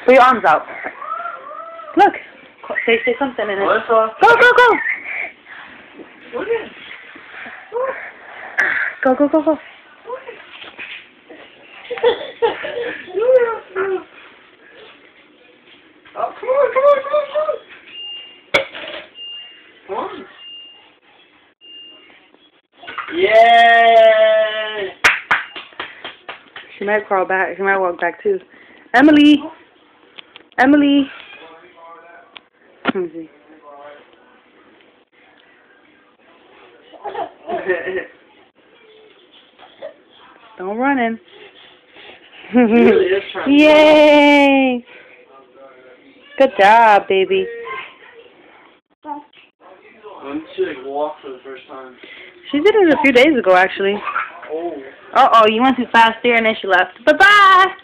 Put your arms out. Look. Say something in it. Melissa. Go, go, go. Go, go, go, go. Oh, come on, come on, come on, come on. Come on. Yay! She might crawl back. She might walk back too. Emily. Emily. Let me see. Don't run in. Yay! Good job, baby. When did she like walk for the first time? She did it a few days ago, actually. Oh. Uh-oh, you went too fast there and then she left. Bye-bye!